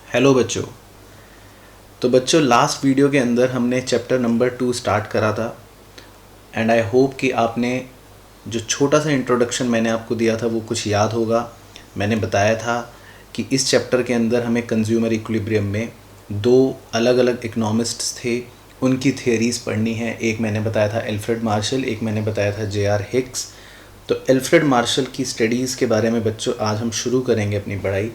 Hello बच्चों। तो बच्चों, लास्ट वीडियो के अंदर हमने चैप्टर नंबर 2 स्टार्ट करा था एंड आई होप कि आपने जो छोटा सा इंट्रोडक्शन मैंने आपको दिया था वो कुछ याद होगा। मैंने बताया था कि इस चैप्टर के अंदर हमें कंज्यूमर इक्विलिब्रियम में दो अलग अलग इकोनॉमिस्ट्स थे, उनकी थियरीज़ पढ़नी है। एक मैंने बताया था एल्फ्रेड मार्शल, एक मैंने बताया था जे.आर. हिक्स। तो एल्फ्रेड मार्शल की स्टडीज़ के बारे में बच्चों आज हम शुरू करेंगे अपनी पढ़ाई।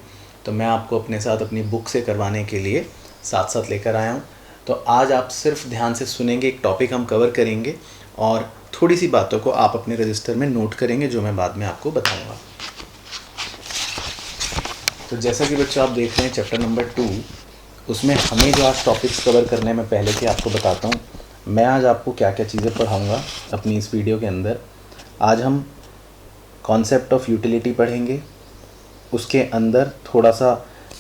तो मैं आपको अपने साथ अपनी बुक से करवाने के लिए साथ साथ लेकर आया हूँ। तो आज आप सिर्फ ध्यान से सुनेंगे, एक टॉपिक हम कवर करेंगे और थोड़ी सी बातों को आप अपने रजिस्टर में नोट करेंगे जो मैं बाद में आपको बताऊँगा। तो जैसा कि बच्चों आप देख रहे हैं चैप्टर नंबर 2, उसमें हमें जो आज टॉपिक्स कवर करने में पहले से आपको बताता हूँ मैं आज आपको क्या क्या चीज़ें पढ़ाऊँगा अपनी इस वीडियो के अंदर। आज हम कॉन्सेप्ट ऑफ यूटिलिटी पढ़ेंगे, उसके अंदर थोड़ा सा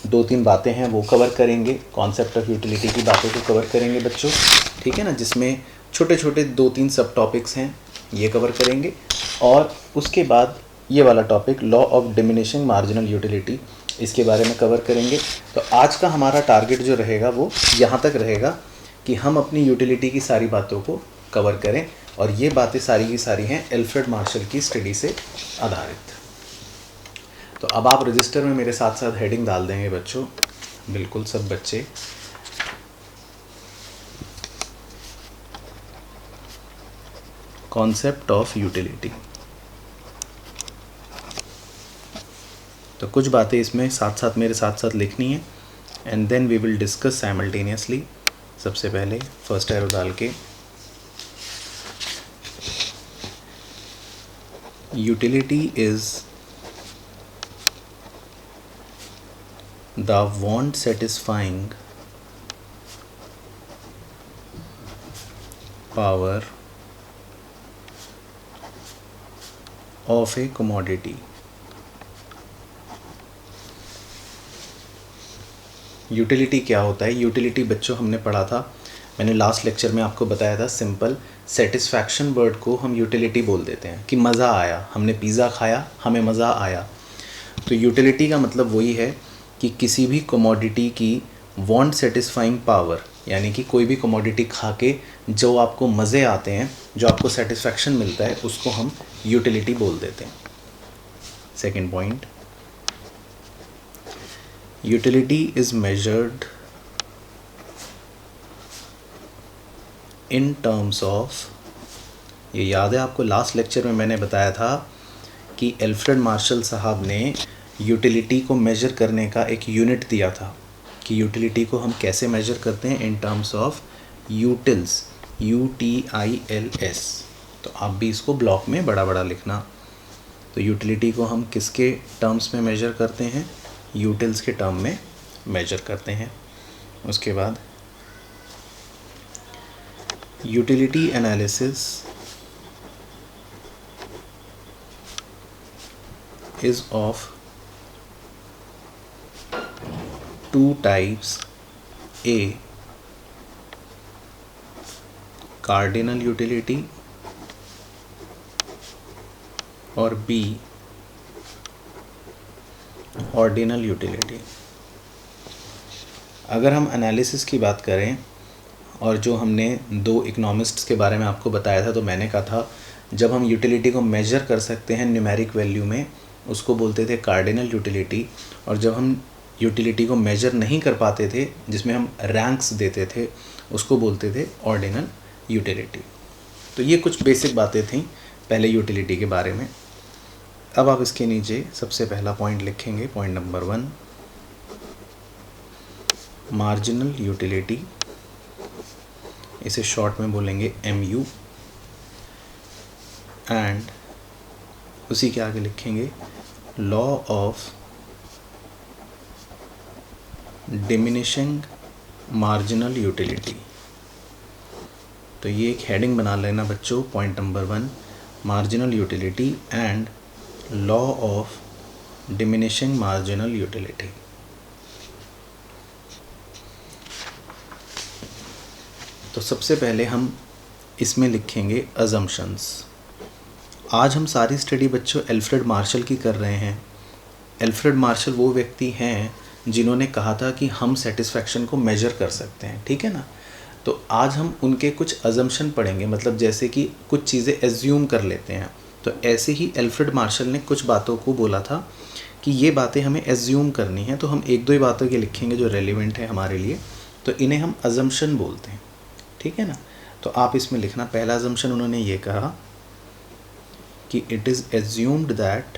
2-3 बातें हैं वो कवर करेंगे, कॉन्सेप्ट ऑफ यूटिलिटी की बातों को कवर करेंगे बच्चों, ठीक है ना, जिसमें छोटे छोटे 2-3 सब टॉपिक्स हैं ये कवर करेंगे। और उसके बाद ये वाला topic law of diminishing marginal utility, इसके बारे में कवर करेंगे। तो आज का हमारा टारगेट जो रहेगा वो यहाँ तक रहेगा कि हम अपनी यूटिलिटी की सारी बातों को कवर करें और ये बातें सारी की सारी हैं एल्फ्रेड मार्शल की स्टडी से आधारित। तो अब आप रजिस्टर में मेरे साथ साथ हेडिंग डाल देंगे बच्चों, बिल्कुल सब बच्चे। Concept of utility. तो कुछ बातें इसमें साथ साथ मेरे साथ साथ लिखनी है and then we will discuss simultaneously. सबसे पहले फर्स्ट एरो डाल के utility is the want satisfying power of a commodity। Utility क्या होता है? यूटिलिटी बच्चों हमने पढ़ा था, मैंने लास्ट लेक्चर में आपको बताया था। सिंपल सेटिस्फैक्शन वर्ड को हम यूटिलिटी बोल देते हैं कि मज़ा आया, हमने पिज़्ज़ा खाया, हमें मज़ा आया। तो यूटिलिटी का मतलब वही है कि किसी भी कमोडिटी की वांट सेटिस्फाइंग पावर, यानी कि कोई भी कमोडिटी खा के जो आपको मज़े आते हैं, जो आपको सेटिस्फैक्शन मिलता है, उसको हम यूटिलिटी बोल देते हैं। Second point, utility is measured in terms of, ये याद है आपको लास्ट लेक्चर में मैंने बताया था कि एल्फ्रेड मार्शल साहब ने यूटिलिटी को मेजर करने का एक यूनिट दिया था कि यूटिलिटी को हम कैसे मेजर करते हैं in terms of utils, UTILS। तो आप भी इसको ब्लॉक में बड़ा बड़ा लिखना। तो यूटिलिटी को हम किसके टर्म्स में मेजर करते हैं? यूटिल्स के टर्म में मेजर करते हैं। उसके बाद utility analysis is of two types: A, cardinal utility, और B, ordinal utility। अगर हम एनालिसिस की बात करें, और जो हमने दो इकोनॉमिस्ट्स के बारे में आपको बताया था, तो मैंने कहा था जब हम यूटिलिटी को मेजर कर सकते हैं न्यूमेरिक वैल्यू में, उसको बोलते थे कार्डिनल यूटिलिटी। और जब हम यूटिलिटी को मेजर नहीं कर पाते थे, जिसमें हम रैंक्स देते थे, उसको बोलते थे ऑर्डिनल यूटिलिटी। तो ये कुछ बेसिक बातें थीं पहले यूटिलिटी के बारे में। अब आप इसके नीचे सबसे पहला पॉइंट लिखेंगे, पॉइंट नंबर 1, मार्जिनल यूटिलिटी, इसे शॉर्ट में बोलेंगे MU, एंड उसी के आगे लिखेंगे law of diminishing marginal utility. तो ये एक हेडिंग बना लेना बच्चों, point number 1, marginal utility and law of diminishing marginal utility. तो सबसे पहले हम इसमें लिखेंगे अजम्पशंस। आज हम सारी स्टडी बच्चों एल्फ्रेड मार्शल की कर रहे हैं। एल्फ्रेड मार्शल वो व्यक्ति हैं जिन्होंने कहा था कि हम सेटिस्फैक्शन को मेजर कर सकते हैं, ठीक है ना। तो आज हम उनके कुछ अजम्पशन पढ़ेंगे, मतलब जैसे कि कुछ चीज़ें एज्यूम कर लेते हैं। तो ऐसे ही एल्फ्रेड मार्शल ने कुछ बातों को बोला था कि ये बातें हमें एज्यूम करनी है, तो हम एक दो ही बातों के लिखेंगे जो रेलिवेंट है हमारे लिए, तो इन्हें हम अजम्पशन बोलते हैं, ठीक है ना। तो आप इसमें लिखना, पहला अजम्पशन उन्होंने ये कहा कि it is assumed that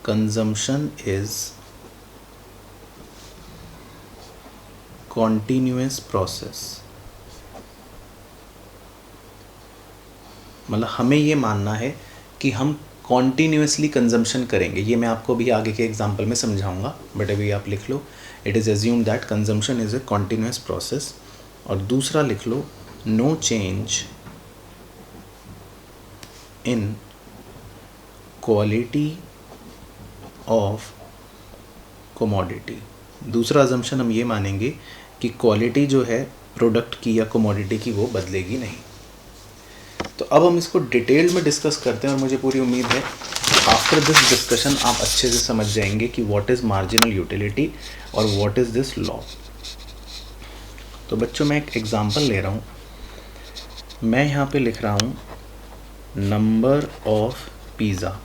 consumption is continuous process. मतलब हमें ये मानना है कि हम कॉन्टीन्यूसली कंजम्पशन करेंगे। ये मैं आपको भी आगे के एग्जाम्पल में समझाऊंगा, बट अभी आप लिख लो it is assume that consumption is a continuous process. और दूसरा लिख लो no change in quality of commodity. दूसरा अजम्पशन हम ये मानेंगे कि क्वालिटी जो है प्रोडक्ट की या कमोडिटी की वो बदलेगी नहीं। तो अब हम इसको डिटेल में डिस्कस करते हैं और मुझे पूरी उम्मीद है आफ्टर दिस डिस्कशन आप अच्छे से समझ जाएंगे कि व्हाट इज़ मार्जिनल यूटिलिटी और व्हाट इज़ दिस लॉ। तो बच्चों मैं एक एग्जांपल ले रहा हूँ। मैं यहाँ पे लिख रहा हूँ नंबर ऑफ पिज़्ज़ा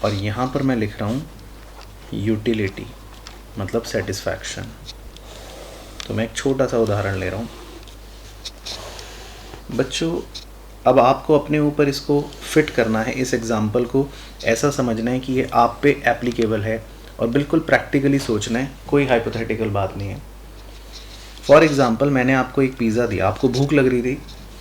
और यहाँ पर मैं लिख रहा हूँ यूटिलिटी मतलब सेटिस्फैक्शन। तो मैं एक छोटा सा उदाहरण ले रहा हूँ बच्चों। अब आपको अपने ऊपर इसको फिट करना है, इस एग्जाम्पल को ऐसा समझना है कि ये आप पे एप्लीकेबल है और बिल्कुल प्रैक्टिकली सोचना है, कोई हाइपोथेटिकल बात नहीं है। फॉर एग्जाम्पल मैंने आपको एक पिज़्ज़ा दिया, आपको भूख लग रही थी,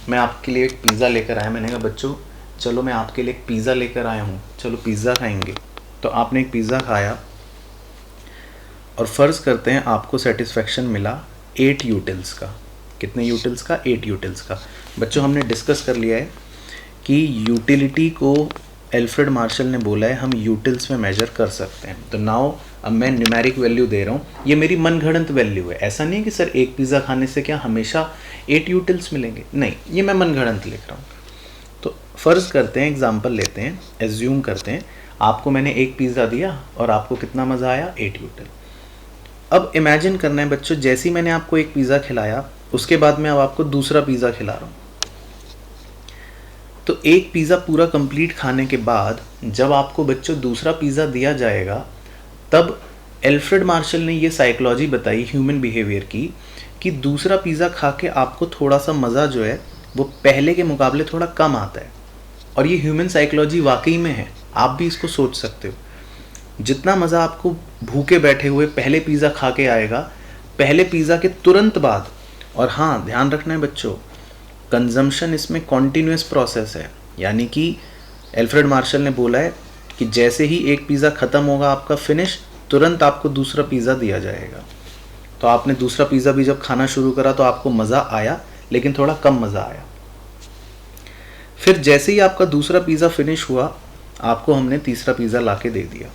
मैं आपके लिए एक पिज़्ज़ा लेकर आया। मैंने कहा बच्चों चलो मैं आपके लिए एक पिज़्ज़ा लेकर आया हूँ, चलो पिज़्ज़ा खाएंगे। तो आपने एक पिज़्ज़ा खाया और फ़र्ज़ करते हैं आपको सेटिस्फेक्शन मिला 8 यूटिल्स का। कितने यूटिल्स का? 8 यूटिल्स का। बच्चों हमने डिस्कस कर लिया है कि यूटिलिटी को एल्फ्रेड मार्शल ने बोला है हम यूटिल्स में मेजर कर सकते हैं। तो नाउ अब मैं न्यूमेरिक वैल्यू दे रहा हूँ, ये मेरी मनगढ़ंत वैल्यू है। ऐसा नहीं है कि सर एक पिज़्ज़ा खाने से क्या हमेशा 8 यूटिल्स मिलेंगे, नहीं, ये मैं मनगढ़ंत लिख रहा हूँ। तो फ़र्ज़ करते हैं, एग्जाम्पल लेते हैं, एज्यूम करते हैं आपको मैंने एक पिज़्ज़ा दिया और आपको कितना मज़ा आया? 8 यूटिल। अब इमेजिन करना है बच्चों, जैसे ही मैंने आपको एक पिज़्ज़ा खिलाया उसके बाद मैं अब आपको दूसरा पिज़्ज़ा खिला रहा हूँ। तो एक पिज़्ज़ा पूरा कंप्लीट खाने के बाद जब आपको बच्चों दूसरा पिज़्ज़ा दिया जाएगा तब एल्फ्रेड मार्शल ने ये साइकोलॉजी बताई ह्यूमन बिहेवियर की कि दूसरा पिज़्ज़ा खा के आपको थोड़ा सा मज़ा जो है वो पहले के मुकाबले थोड़ा कम आता है। और ये ह्यूमन साइकोलॉजी वाकई में है, आप भी इसको सोच सकते हो। जितना मज़ा आपको भूखे बैठे हुए पहले पिज़्ज़ा खा के आएगा पहले पिज़्ज़ा के तुरंत बाद, और हाँ ध्यान रखना है बच्चों कंजम्पशन इसमें कॉन्टीन्यूस प्रोसेस है, यानी कि एल्फ्रेड मार्शल ने बोला है कि जैसे ही एक पिज़्ज़ा ख़त्म होगा आपका फिनिश, तुरंत आपको दूसरा पिज़्ज़ा दिया जाएगा। तो आपने दूसरा पिज़्ज़ा भी जब खाना शुरू करा तो आपको मज़ा आया लेकिन थोड़ा कम मज़ा आया। फिर जैसे ही आपका दूसरा पिज़्ज़ा फिनिश हुआ आपको हमने तीसरा पिज़्ज़ा ला के दे दिया।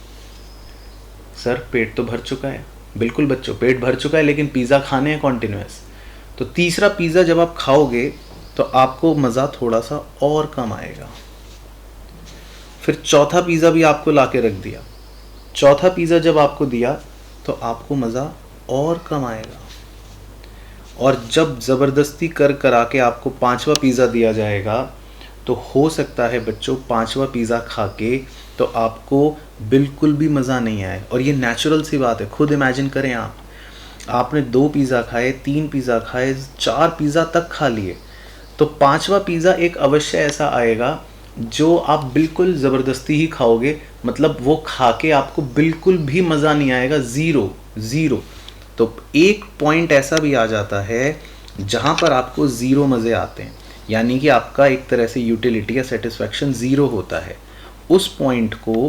सर पेट तो भर चुका है। बिल्कुल बच्चों पेट भर चुका है लेकिन पिज़्ज़ा खाने हैं कॉन्टिन्यूस। तो तीसरा पिज़्ज़ा जब आप खाओगे तो आपको मज़ा थोड़ा सा और कम आएगा। फिर चौथा पिज़्ज़ा भी आपको ला के रख दिया। चौथा पिज़्ज़ा जब आपको दिया तो आपको मज़ा और कम आएगा। और जब ज़बरदस्ती कर करा के आपको पांचवा पिज़्ज़ा दिया जाएगा तो हो सकता है बच्चों पांचवा पिज़्ज़ा खा के तो आपको बिल्कुल भी मज़ा नहीं आए। और ये नेचुरल सी बात है, खुद इमेजिन करें आपने 2 पिज़्ज़ा खाए, 3 पिज़्ज़ा खाए, 4 पिज़्ज़ा तक खा लिए, तो पांचवा पिज़्ज़ा एक अवश्य ऐसा आएगा जो आप बिल्कुल ज़बरदस्ती ही खाओगे, मतलब वो खा के आपको बिल्कुल भी मज़ा नहीं आएगा, ज़ीरो। तो एक पॉइंट ऐसा भी आ जाता है जहाँ पर आपको ज़ीरो मज़े आते हैं, यानी कि आपका एक तरह से यूटिलिटी या सेटिस्फैक्शन ज़ीरो होता है। उस पॉइंट को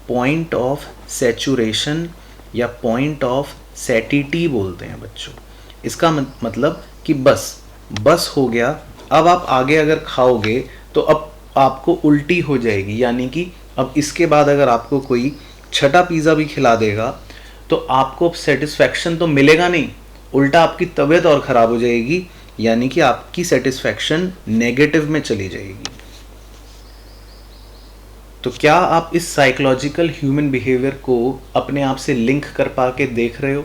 पॉइंट ऑफ सैचुरेशन या पॉइंट ऑफ सैटिटी बोलते हैं बच्चों। इसका मतलब कि बस हो गया, अब आप आगे अगर खाओगे तो अब आपको उल्टी हो जाएगी, यानी कि अब इसके बाद अगर आपको कोई छठा पिज़्ज़ा भी खिला देगा तो आपको सेटिस्फैक्शन तो मिलेगा नहीं, उल्टा आपकी तबीयत और ख़राब हो जाएगी, यानी कि आपकी सेटिस्फैक्शन नेगेटिव में चली जाएगी। तो क्या आप इस साइकोलॉजिकल ह्यूमन बिहेवियर को अपने आप से लिंक कर पा के देख रहे हो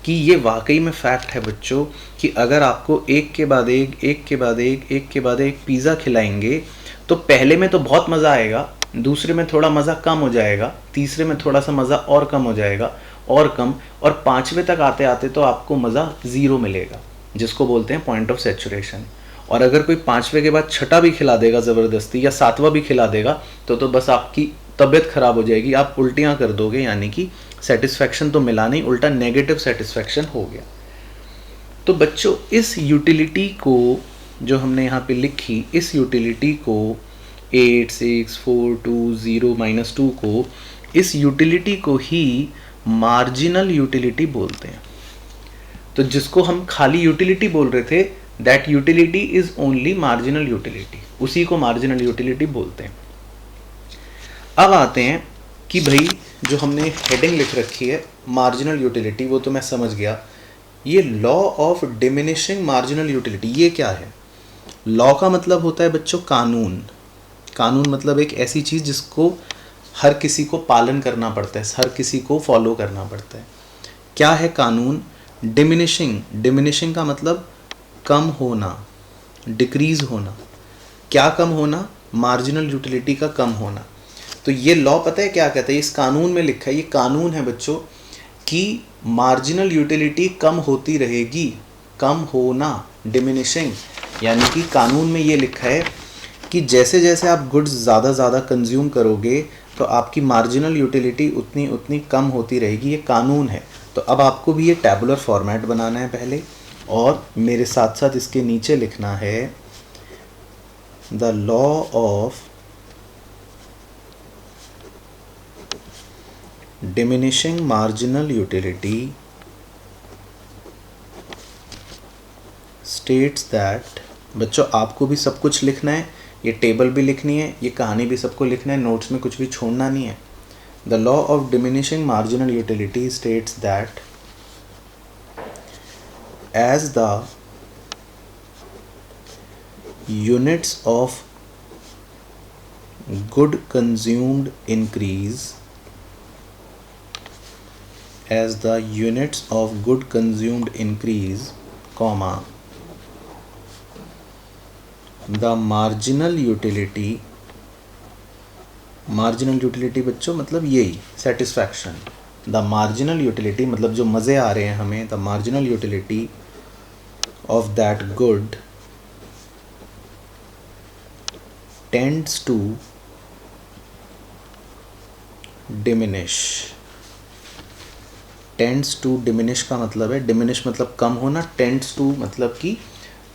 कि ये वाकई में फैक्ट है बच्चों, कि अगर आपको एक के बाद एक पिज़्ज़ा खिलाएंगे तो पहले में तो बहुत मज़ा आएगा, दूसरे में थोड़ा मज़ा कम हो जाएगा, तीसरे में थोड़ा सा मज़ा और कम हो जाएगा और कम, और पाँचवें तक आते आते तो आपको मज़ा ज़ीरो मिलेगा, जिसको बोलते हैं पॉइंट ऑफ सेचुरेशन। और अगर कोई पाँचवें के बाद छठा भी खिला देगा ज़बरदस्ती, या सातवां भी खिला देगा, तो बस आपकी तबीयत खराब हो जाएगी, आप उल्टियाँ कर दोगे, यानी कि सेटिस्फैक्शन तो मिला नहीं, उल्टा नेगेटिव सेटिस्फैक्शन हो गया। तो बच्चों इस यूटिलिटी को जो हमने यहाँ पे लिखी, इस यूटिलिटी को 8 6 4 2 0 -2 को, इस यूटिलिटी को ही मार्जिनल यूटिलिटी बोलते हैं। तो जिसको हम खाली यूटिलिटी बोल रहे थे, that utility is only marginal utility, उसी को मार्जिनल यूटिलिटी बोलते हैं। अब आते हैं कि भाई जो हमने हेडिंग लिख रखी है मार्जिनल यूटिलिटी, वो तो मैं समझ गया। ये law of diminishing marginal utility ये क्या है? लॉ का मतलब होता है बच्चों कानून। कानून मतलब एक ऐसी चीज़ जिसको हर किसी को पालन करना पड़ता है, हर किसी को फॉलो करना पड़ता है। क्या है कानून? डिमिनिशिंग, डिमिनिशिंग का मतलब कम होना, डिक्रीज होना। क्या कम होना? मार्जिनल यूटिलिटी का कम होना। तो ये लॉ पता है क्या कहता है? इस कानून में लिखा है, ये कानून है बच्चों, कि मार्जिनल यूटिलिटी कम होती रहेगी, कम होना, डिमिनिशिंग। यानी कि कानून में ये लिखा है कि जैसे जैसे आप गुड्स ज़्यादा कंज्यूम करोगे तो आपकी मार्जिनल यूटिलिटी उतनी उतनी कम होती रहेगी। ये कानून है। तो अब आपको भी ये टैबुलर फॉर्मेट बनाना है पहले, और मेरे साथ साथ इसके नीचे लिखना है the law of diminishing marginal utility states that. बच्चों आपको भी सब कुछ लिखना है, ये टेबल भी लिखनी है, ये कहानी भी सबको लिखना है, नोट्स में कुछ भी छोड़ना नहीं है। The law of diminishing marginal utility states that as the units of good consumed increase, as the units of good consumed increase, comma, the marginal utility, marginal utility बच्चों मतलब यही satisfaction, the marginal utility मतलब जो मज़े आ रहे हैं हमें, the marginal utility of that good tends to diminish. tends to diminish का मतलब है, diminish मतलब कम होना, tends to मतलब कि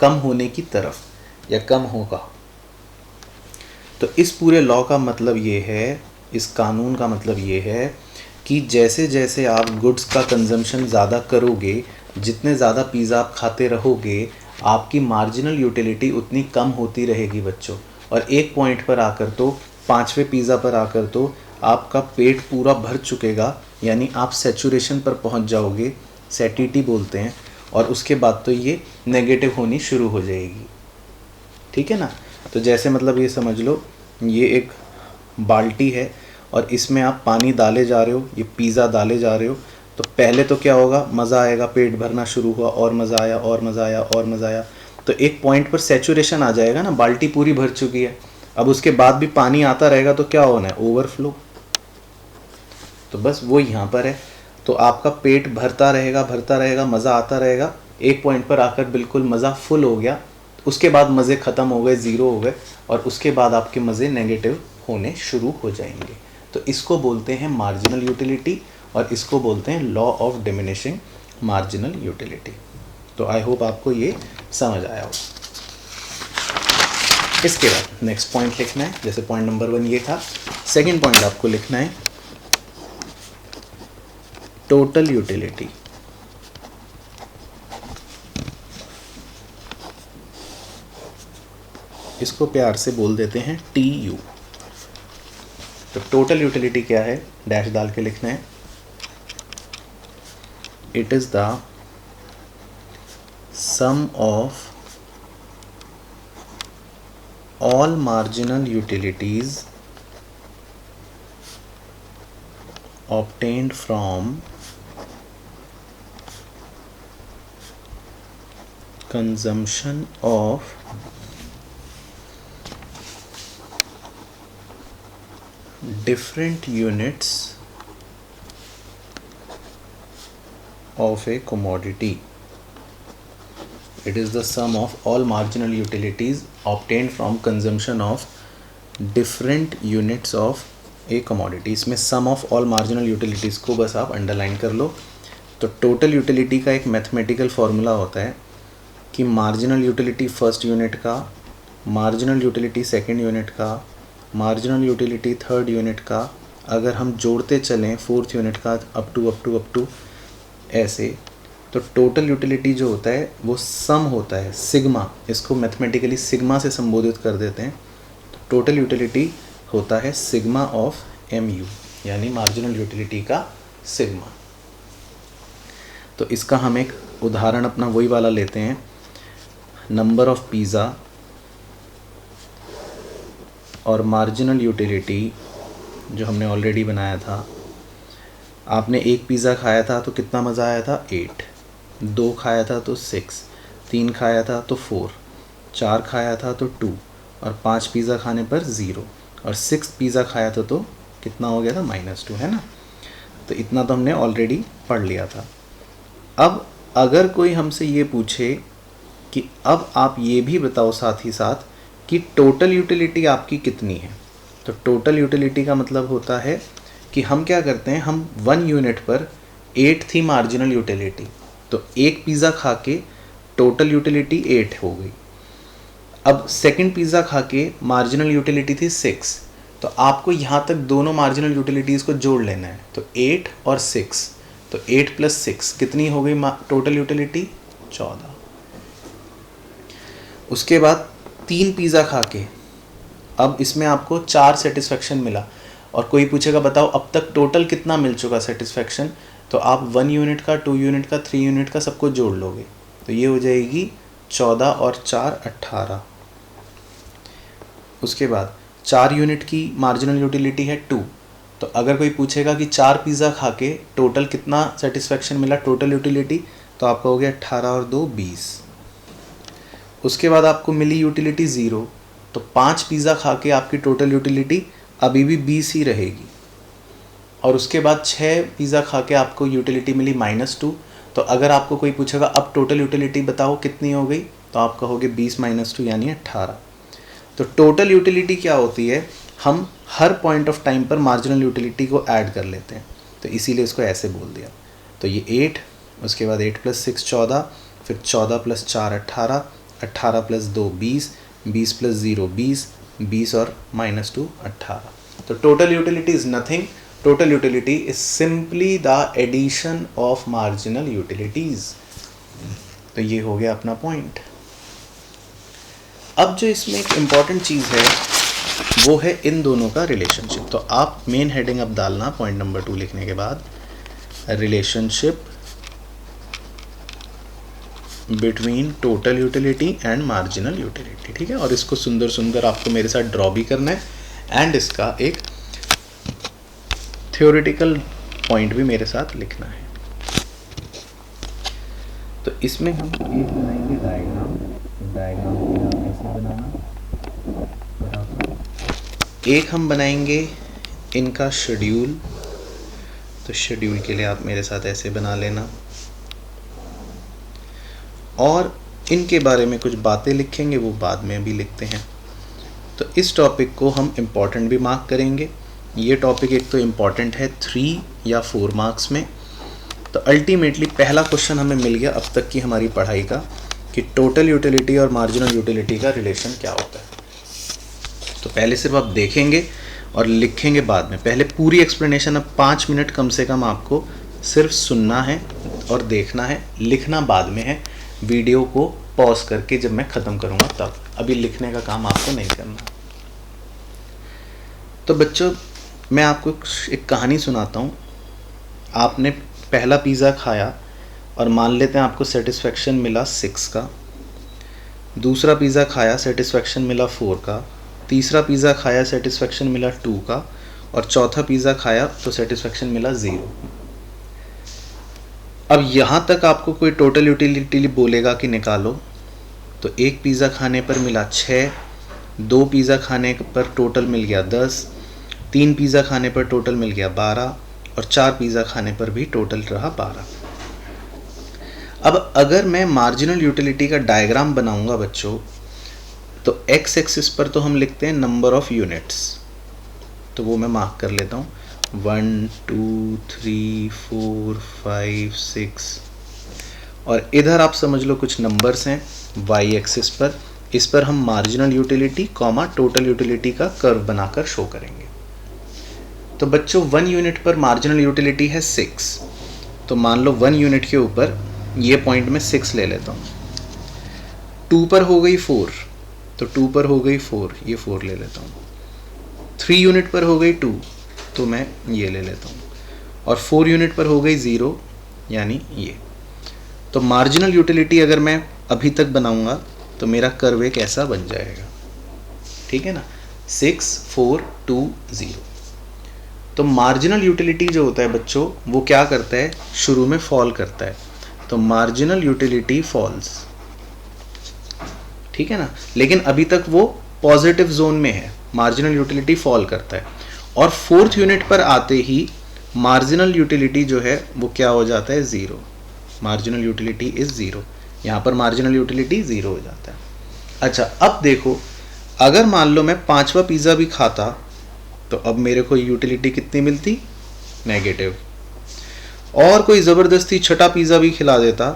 कम होने की तरफ या कम होगा। तो इस पूरे लॉ का मतलब ये है, इस कानून का मतलब ये है कि जैसे जैसे आप गुड्स का कंजम्पशन ज़्यादा करोगे, जितने ज़्यादा पिज़्ज़ा आप खाते रहोगे, आपकी मार्जिनल यूटिलिटी उतनी कम होती रहेगी बच्चों। और एक पॉइंट पर आकर तो, पाँचवें पिज़्ज़ा पर आकर तो आपका पेट पूरा भर चुकेगा, यानी आप सैचुरेशन पर पहुंच जाओगे, सैटिटी बोलते हैं, और उसके बाद तो ये नेगेटिव होनी शुरू हो जाएगी। ठीक है ना? तो जैसे मतलब ये समझ लो, ये एक बाल्टी है और इसमें आप पानी डाले जा रहे हो, ये पिज़्ज़ा डाले जा रहे हो। तो पहले तो क्या होगा? मज़ा आएगा, पेट भरना शुरू हुआ, और मज़ा आया और मज़ा आया और मज़ा आया। तो एक पॉइंट पर सैचुरेशन आ जाएगा ना, बाल्टी पूरी भर चुकी है। अब उसके बाद भी पानी आता रहेगा तो क्या होना है? ओवरफ्लो। तो बस वो यहाँ पर है। तो आपका पेट भरता रहेगा, मज़ा आता रहेगा। एक पॉइंट पर आकर बिल्कुल मज़ा फुल हो गया, उसके बाद मज़े ख़त्म हो गए, ज़ीरो हो गए, और उसके बाद आपके मज़े नेगेटिव होने शुरू हो जाएंगे। तो इसको बोलते हैं मार्जिनल यूटिलिटी, और इसको बोलते हैं law of diminishing marginal utility. तो आई होप आपको ये समझ आया हो। इसके बाद नेक्स्ट पॉइंट लिखना है, जैसे पॉइंट नंबर 1 ये था। सेकंड पॉइंट आपको लिखना है टोटल यूटिलिटी। इसको प्यार से बोल देते हैं TU। तो टोटल यूटिलिटी क्या है? डैश डाल के लिखना है, it is the sum of all marginal utilities obtained from consumption of different units of a commodity. It is the sum of all marginal utilities obtained from consumption of different units of a commodity. इसमें sum of all marginal utilities को बस आप underline कर लो. तो total utility का एक mathematical formula होता है कि मार्जिनल यूटिलिटी फर्स्ट यूनिट का, मार्जिनल यूटिलिटी सेकंड यूनिट का, मार्जिनल यूटिलिटी थर्ड यूनिट का, अगर हम जोड़ते चलें फोर्थ यूनिट का अप टू ऐसे, तो टोटल यूटिलिटी जो होता है वो सम होता है सिग्मा. इसको मैथमेटिकली सिग्मा से संबोधित कर देते हैं. तो टोटल यूटिलिटी होता है सिग्मा ऑफ एम यू, यानी मार्जिनल यूटिलिटी का सिग्मा. तो इसका हम एक उदाहरण अपना वही वाला लेते हैं, नंबर ऑफ पिज़्ज़ा और मार्जिनल यूटिलिटी जो हमने ऑलरेडी बनाया था. आपने एक पिज़्ज़ा खाया था तो कितना मज़ा आया था 8, 2 खाया था तो 6, 3 खाया था तो 4, 4 खाया था तो 2 और 5 पिज़्ज़ा खाने पर 0 और 6 पिज़्ज़ा खाया था तो कितना हो गया था -2, है ना. तो इतना तो हमने ऑलरेडी पढ़ लिया था. अब अगर कोई हमसे ये पूछे कि अब आप ये भी बताओ साथ ही साथ कि टोटल यूटिलिटी आपकी कितनी है, तो टोटल यूटिलिटी का मतलब होता है कि हम क्या करते हैं, हम 1 यूनिट पर 8 थी मार्जिनल यूटिलिटी, तो एक पिज़्ज़ा खा के टोटल यूटिलिटी 8 हो गई. अब सेकंड पिज़्ज़ा खा के मार्जिनल यूटिलिटी थी 6, तो आपको यहाँ तक दोनों मार्जिनल यूटिलिटीज़ को जोड़ लेना है. तो 8 और 6, तो 8 + 6 कितनी हो गई टोटल यूटिलिटी 14. उसके बाद 3 पिज़्ज़ा खा के अब इसमें आपको 4 सेटिस्फेक्शन मिला और कोई पूछेगा बताओ अब तक टोटल कितना मिल चुका सेटिस्फेक्शन, तो आप 1 यूनिट का, 2 यूनिट का, 3 यूनिट का सबको जोड़ लोगे. तो ये हो जाएगी 14 और 4 18. उसके बाद 4 यूनिट की मार्जिनल यूटिलिटी है 2, तो अगर कोई पूछेगा कि 4 पिज़्ज़ा खा के टोटल कितना सेटिस्फेक्शन मिला टोटल यूटिलिटी, तो आपका हो गया 18 और 2 20. उसके बाद आपको मिली यूटिलिटी 0, तो 5 पिज़्ज़ा खा के आपकी टोटल यूटिलिटी अभी भी 20 ही रहेगी. और उसके बाद 6 पिज़्ज़ा खा के आपको यूटिलिटी मिली -2, तो अगर आपको कोई पूछेगा अब टोटल यूटिलिटी बताओ कितनी हो गई, तो आप कहोगे 20 - 2 यानी 18. तो टोटल यूटिलिटी क्या होती है, हम हर पॉइंट ऑफ टाइम पर मार्जिनल यूटिलिटी को ऐड कर लेते हैं, तो इसीलिए इसको ऐसे बोल दिया. तो ये 8, उसके बाद 8 + 6 14, फिर 14 + 4 18, 18 + 2 20, 20 + 0 20, 20 और -2 18. तो total utility is nothing, total utility is simply the addition of marginal utilities. तो ये हो गया अपना पॉइंट. अब जो इसमें एक इम्पॉर्टेंट चीज़ है वो है इन दोनों का रिलेशनशिप. तो आप मेन हेडिंग अब डालना पॉइंट नंबर 2 लिखने के बाद, relationship between total utility and marginal utility. ठीक है, और इसको सुंदर सुंदर आपको मेरे साथ ड्रॉ भी करना है एंड इसका एक थ्योरेटिकल पॉइंट भी मेरे साथ लिखना है. तो इसमें हम एक बनाएंगे डायग्राम ऐसे बनाना, एक हम बनाएंगे इनका शेड्यूल. तो शेड्यूल के लिए आप मेरे साथ ऐसे बना लेना, और इनके बारे में कुछ बातें लिखेंगे वो बाद में भी लिखते हैं. तो इस टॉपिक को हम इम्पॉर्टेंट भी मार्क करेंगे. ये टॉपिक एक तो इम्पॉर्टेंट है 3 या 4 मार्क्स में. तो अल्टीमेटली पहला क्वेश्चन हमें मिल गया अब तक की हमारी पढ़ाई का कि टोटल यूटिलिटी और मार्जिनल यूटिलिटी का रिलेशन क्या होता है. तो पहले सिर्फ आप देखेंगे और लिखेंगे बाद में. पहले पूरी एक्सप्लेनेशन, अब 5 मिनट कम से कम आपको सिर्फ सुनना है और देखना है, लिखना बाद में है, वीडियो को पॉज करके जब मैं ख़त्म करूँगा तब. अभी लिखने का काम आपको नहीं करना. तो बच्चों मैं आपको एक कहानी सुनाता हूँ. आपने पहला पिज़्ज़ा खाया और मान लेते हैं आपको सेटिस्फेक्शन मिला 6 का. दूसरा पिज़्ज़ा खाया, सेटिस्फेक्शन मिला 4 का. तीसरा पिज़्ज़ा खाया, सेटिस्फेक्शन मिला 2 का. और चौथा पिज़्ज़ा खाया तो सेटिस्फेक्शन मिला 0। अब यहाँ तक आपको कोई टोटल यूटिलिटी बोलेगा कि निकालो, तो एक पिज़्ज़ा खाने पर मिला 6, 2 पिज़्ज़ा खाने पर टोटल मिल गया 10, 3 पिज़्ज़ा खाने पर टोटल मिल गया 12 और 4 पिज़्ज़ा खाने पर भी टोटल रहा 12। अब अगर मैं मार्जिनल यूटिलिटी का डायग्राम बनाऊंगा बच्चों, तो एक्स एक्सिस पर तो हम लिखते हैं नंबर ऑफ यूनिट्स, तो वो मैं मार्क कर लेता हूँ 1 2 3 4 5 6, और इधर आप समझ लो कुछ नंबर्स हैं वाई एक्सिस पर, इस पर हम marginal utility comma total utility का कर्व बनाकर शो करेंगे। तो बच्चों 1 यूनिट पर मार्जिनल यूटिलिटी है 6, तो मान लो 1 यूनिट के ऊपर ये पॉइंट में 6 ले लेता हूँ। 2 पर हो गई 4, तो 2 पर हो गई 4, ये 4 ले लेता हूँ। 3 यूनिट पर हो गई 2, तो मैं ये ले लेता हूँ, और 4 यूनिट पर हो गई 0, यानी ये। तो मार्जिनल यूटिलिटी अगर मैं अभी तक बनाऊंगा तो मेरा कर्व एक ऐसा बन जाएगा, ठीक है ना, 6 4 2 0। तो मार्जिनल यूटिलिटी जो होता है बच्चों, वो क्या करता है, शुरू में फॉल करता है, तो मार्जिनल यूटिलिटी फॉल्स, ठीक है ना, लेकिन अभी तक वो पॉजिटिव जोन में है, मार्जिनल यूटिलिटी फॉल करता है, और 4th यूनिट पर आते ही मार्जिनल यूटिलिटी जो है वो क्या हो जाता है, 0। मार्जिनल यूटिलिटी इज 0, यहाँ पर मार्जिनल यूटिलिटी 0 हो जाता है। अच्छा, अब देखो, अगर मान लो मैं 5वां पिज़्ज़ा भी खाता तो अब मेरे को यूटिलिटी कितनी मिलती, नेगेटिव। और कोई ज़बरदस्ती छठा पिज़्ज़ा भी खिला देता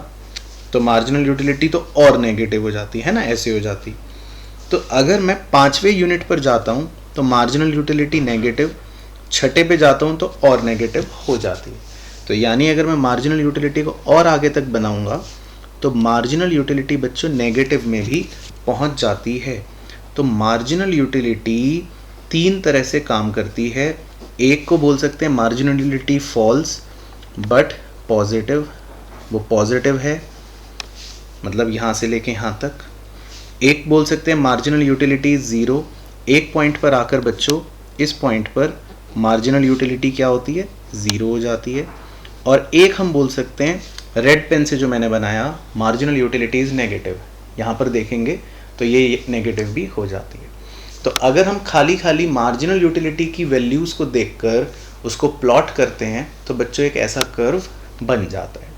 तो मार्जिनल यूटिलिटी तो और नेगेटिव हो जाती है ना, ऐसे हो जाती। तो अगर मैं 5वें यूनिट पर जाता हूँ तो मार्जिनल यूटिलिटी नेगेटिव, छठे पे जाता हूँ तो और नेगेटिव हो जाती है। तो यानी अगर मैं मार्जिनल यूटिलिटी को और आगे तक बनाऊँगा तो मार्जिनल यूटिलिटी बच्चों नेगेटिव में भी पहुँच जाती है। तो मार्जिनल यूटिलिटी 3 तरह से काम करती है। एक को बोल सकते हैं marginal utility falls but positive, वो पॉजिटिव है, मतलब यहाँ से लेके यहाँ तक। एक बोल सकते हैं मार्जिनल यूटिलिटी 0, एक पॉइंट पर आकर बच्चों इस पॉइंट पर मार्जिनल यूटिलिटी क्या होती है, 0 हो जाती है। और एक हम बोल सकते हैं रेड पेन से जो मैंने बनाया, मार्जिनल यूटिलिटी इज नेगेटिव, यहाँ पर देखेंगे तो ये नेगेटिव भी हो जाती है। तो अगर हम खाली मार्जिनल यूटिलिटी की वैल्यूज़ को देखकर उसको प्लॉट करते हैं तो बच्चों एक ऐसा कर्व बन जाता है,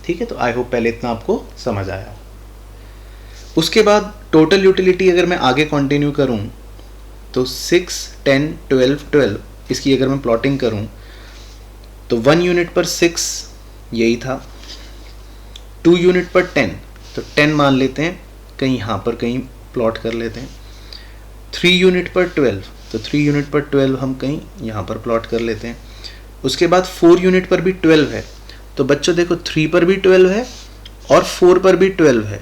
ठीक है। तो आई होप पहले इतना आपको समझ आया। उसके बाद टोटल यूटिलिटी अगर मैं आगे कंटिन्यू करूं तो 6 10 12 12 इसकी अगर मैं प्लॉटिंग करूं तो 1 यूनिट पर 6 यही था, 2 यूनिट पर 10, तो 10 मान लेते हैं, कहीं यहाँ पर कहीं प्लॉट कर लेते हैं। 3 यूनिट पर 12, तो 3 यूनिट पर 12 हम कहीं यहाँ पर प्लॉट कर लेते हैं। उसके बाद 4 यूनिट पर भी 12 है, तो बच्चों देखो 3 पर भी 12 है और 4 पर भी 12 है,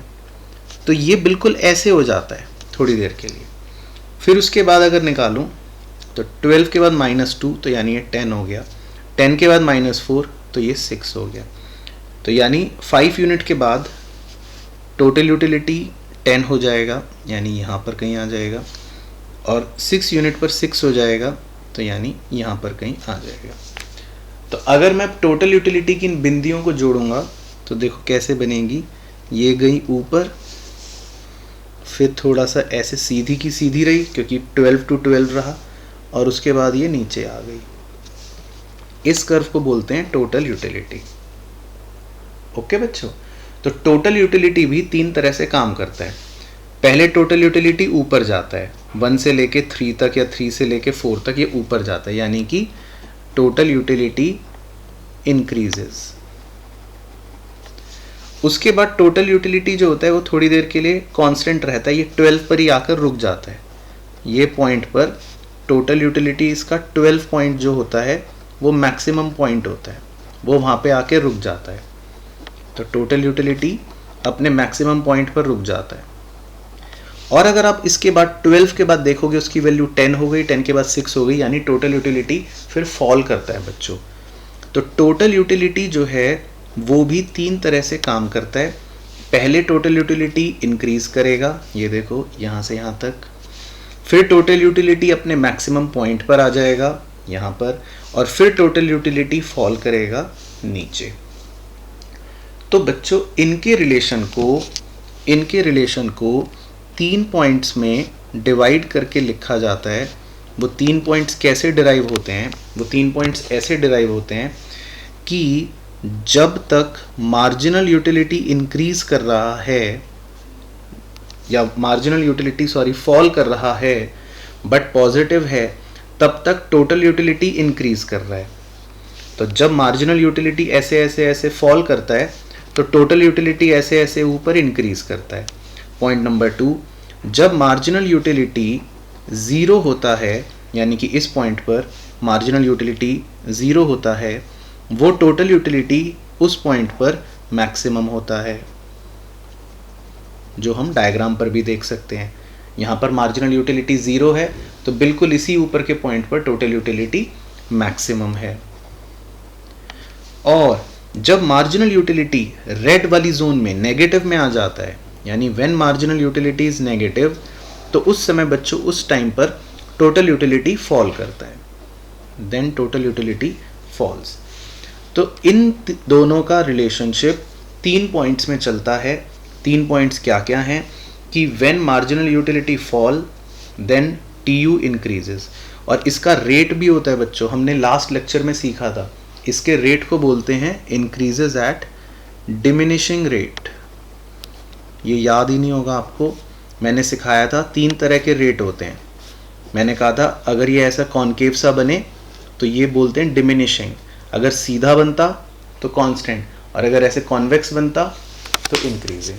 तो ये बिल्कुल ऐसे हो जाता है थोड़ी देर के लिए। फिर उसके बाद अगर निकालूं तो 12 के बाद -2, तो यानी ये 10 हो गया। 10 के बाद -4, तो ये 6 हो गया। तो यानी 5 यूनिट के बाद टोटल यूटिलिटी 10 हो जाएगा, यानी यहाँ पर कहीं आ जाएगा, और 6 यूनिट पर 6 हो जाएगा, तो यानी यहाँ पर कहीं आ जाएगा। तो अगर मैं टोटल यूटिलिटी की इन बिंदियों को जोड़ूंगा तो देखो कैसे बनेगी, ये गई ऊपर, फिर थोड़ा सा ऐसे सीधी की सीधी रही क्योंकि 12 to 12 रहा, और उसके बाद ये नीचे आ गई। इस कर्व को बोलते हैं टोटल यूटिलिटी। ओके बच्चों, तो टोटल यूटिलिटी भी 3 तरह से काम करता है। पहले टोटल यूटिलिटी ऊपर जाता है, 1 से लेके 3 तक या 3 से लेके 4 तक ये ऊपर जाता है, यानी कि टोटल यूटिलिटी इंक्रीजेस। उसके बाद टोटल यूटिलिटी जो होता है वो थोड़ी देर के लिए कांस्टेंट रहता है, ये 12 पर ही आकर रुक जाता है। ये पॉइंट पर टोटल यूटिलिटी इसका 12 पॉइंट जो होता है वो मैक्सिमम पॉइंट होता है, वो वहाँ पे आके रुक जाता है। तो टोटल यूटिलिटी अपने मैक्सिमम पॉइंट पर रुक जाता है। और अगर आप इसके बाद 12 के बाद देखोगे उसकी वैल्यू 10 हो गई, 10 के बाद 6 हो गई, यानी टोटल यूटिलिटी फिर फॉल करता है बच्चों। तो टोटल यूटिलिटी जो है वो भी 3 तरह से काम करता है। पहले टोटल यूटिलिटी इंक्रीज करेगा, ये देखो यहाँ से यहाँ तक, फिर टोटल यूटिलिटी अपने मैक्सिमम पॉइंट पर आ जाएगा यहाँ पर, और फिर टोटल यूटिलिटी फॉल करेगा नीचे। तो बच्चों इनके रिलेशन को 3 पॉइंट्स में डिवाइड करके लिखा जाता है। वो 3 पॉइंट्स कैसे डिराइव होते हैं? वो 3 पॉइंट्स ऐसे डिराइव होते हैं कि जब तक मार्जिनल यूटिलिटी इंक्रीज कर रहा है, या मार्जिनल यूटिलिटी फॉल कर रहा है बट पॉजिटिव है, तब तक टोटल यूटिलिटी इंक्रीज कर रहा है। तो जब मार्जिनल यूटिलिटी ऐसे ऐसे ऐसे फॉल करता है तो टोटल यूटिलिटी ऐसे ऐसे ऊपर इंक्रीज करता है। पॉइंट नंबर 2, जब मार्जिनल यूटिलिटी ज़ीरो होता है, यानी कि इस पॉइंट पर मार्जिनल यूटिलिटी ज़ीरो होता है, वो टोटल यूटिलिटी उस पॉइंट पर मैक्सिमम होता है, जो हम डायग्राम पर भी देख सकते हैं। यहाँ पर मार्जिनल यूटिलिटी ज़ीरो है तो बिल्कुल इसी ऊपर के पॉइंट पर टोटल यूटिलिटी मैक्सिमम है। और जब मार्जिनल यूटिलिटी रेड वाली जोन में नेगेटिव में आ जाता है, यानी when marginal utility is negative, तो उस समय बच्चों उस टाइम पर टोटल यूटिलिटी फॉल करता है, देन टोटल यूटिलिटी फॉल्स। तो इन दोनों का रिलेशनशिप 3 पॉइंट्स में चलता है। 3 पॉइंट्स क्या क्या हैं कि when marginal utility fall then TU increases, और इसका रेट भी होता है बच्चों, हमने लास्ट लेक्चर में सीखा था। इसके रेट को बोलते हैं इंक्रीजेस एट डिमिनिशिंग रेट। ये याद ही नहीं होगा आपको, मैंने सिखाया था 3 तरह के रेट होते हैं। मैंने कहा था अगर ये ऐसा कॉन्केव सा बने तो ये बोलते हैं डिमिनिशिंग, अगर सीधा बनता तो कांस्टेंट, और अगर ऐसे कॉन्वेक्स बनता तो इंक्रीजिंग।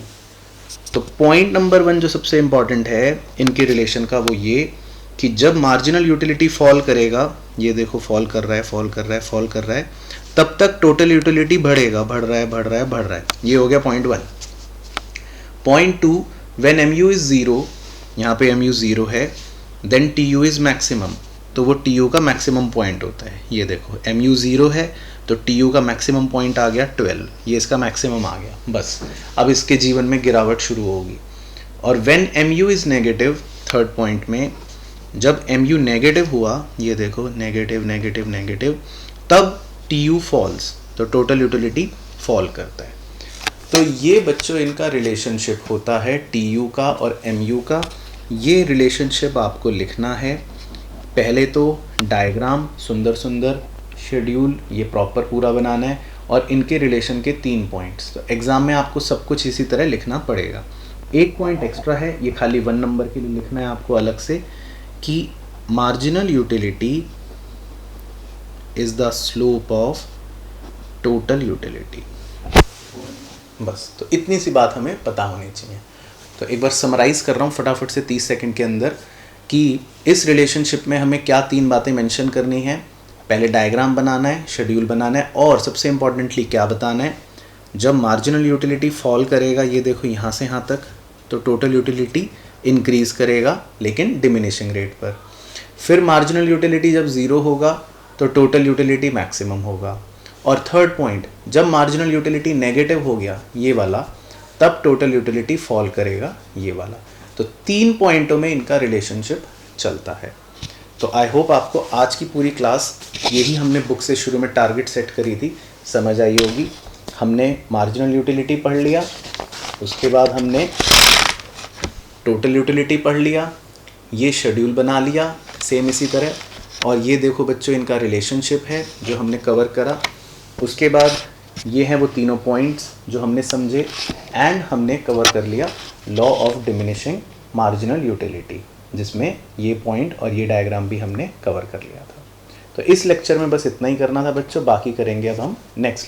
तो पॉइंट नंबर 1 जो सबसे इंपॉर्टेंट है इनके रिलेशन का, वो ये कि जब मार्जिनल यूटिलिटी फॉल करेगा, ये देखो फॉल कर रहा है, फॉल कर रहा है, फॉल कर रहा है, तब तक टोटल यूटिलिटी बढ़ेगा, बढ़ रहा है, बढ़ रहा है, बढ़ रहा है। ये हो गया point 1। Point 2, when MU is zero, यहाँ पे MU ज़ीरो है, देन TU इज मैक्सिमम, तो वो TU का मैक्सिमम पॉइंट होता है। ये देखो MU ज़ीरो है तो TU का मैक्सिमम पॉइंट आ गया 12, ये इसका मैक्सिमम आ गया। बस अब इसके जीवन में गिरावट शुरू होगी। और when MU is negative, third point में जब MU नेगेटिव हुआ, ये देखो नेगेटिव नेगेटिव नेगेटिव, तब TU फॉल्स, तो टोटल यूटिलिटी फॉल करता है। तो ये बच्चों इनका रिलेशनशिप होता है TU का और MU का। ये रिलेशनशिप आपको लिखना है। पहले तो डायग्राम सुंदर सुंदर, शेड्यूल ये प्रॉपर पूरा बनाना है, और इनके रिलेशन के 3 पॉइंट्स। तो एग्ज़ाम में आपको सब कुछ इसी तरह लिखना पड़ेगा। एक पॉइंट एक्स्ट्रा है, ये खाली 1 नंबर के लिए लिखना है आपको अलग से, कि marginal utility is the slope of total utility. बस तो इतनी सी बात हमें पता होनी चाहिए। तो एक बार समराइज कर रहा हूँ फटाफट से 30 सेकंड के अंदर कि इस रिलेशनशिप में हमें क्या 3 बातें मेंशन करनी है। पहले डायग्राम बनाना है, शेड्यूल बनाना है, और सबसे इम्पॉर्टेंटली क्या बताना है, जब मार्जिनल यूटिलिटी फॉल करेगा, ये देखो यहाँ से यहाँ तक, तो टोटल यूटिलिटी इंक्रीज़ करेगा लेकिन डिमिनिशिंग रेट पर। फिर मार्जिनल यूटिलिटी जब ज़ीरो होगा तो टोटल यूटिलिटी मैक्सिमम होगा। और थर्ड पॉइंट, जब मार्जिनल यूटिलिटी नेगेटिव हो गया ये वाला, तब टोटल यूटिलिटी फॉल करेगा ये वाला। तो 3 पॉइंटों में इनका रिलेशनशिप चलता है। तो आई होप आपको आज की पूरी क्लास, यही हमने बुक से शुरू में टारगेट सेट करी थी, समझ आई होगी। हमने मार्जिनल यूटिलिटी पढ़ लिया, उसके बाद हमने टोटल यूटिलिटी पढ़ लिया, ये शेड्यूल बना लिया सेम इसी तरह, और ये देखो बच्चों इनका रिलेशनशिप है जो हमने कवर करा। उसके बाद ये हैं वो तीनों पॉइंट्स जो हमने समझे, एंड हमने कवर कर लिया law of diminishing marginal utility, जिसमें ये पॉइंट और ये डायग्राम भी हमने कवर कर लिया था। तो इस लेक्चर में बस इतना ही करना था बच्चों, बाकी करेंगे अब हम नेक्स्ट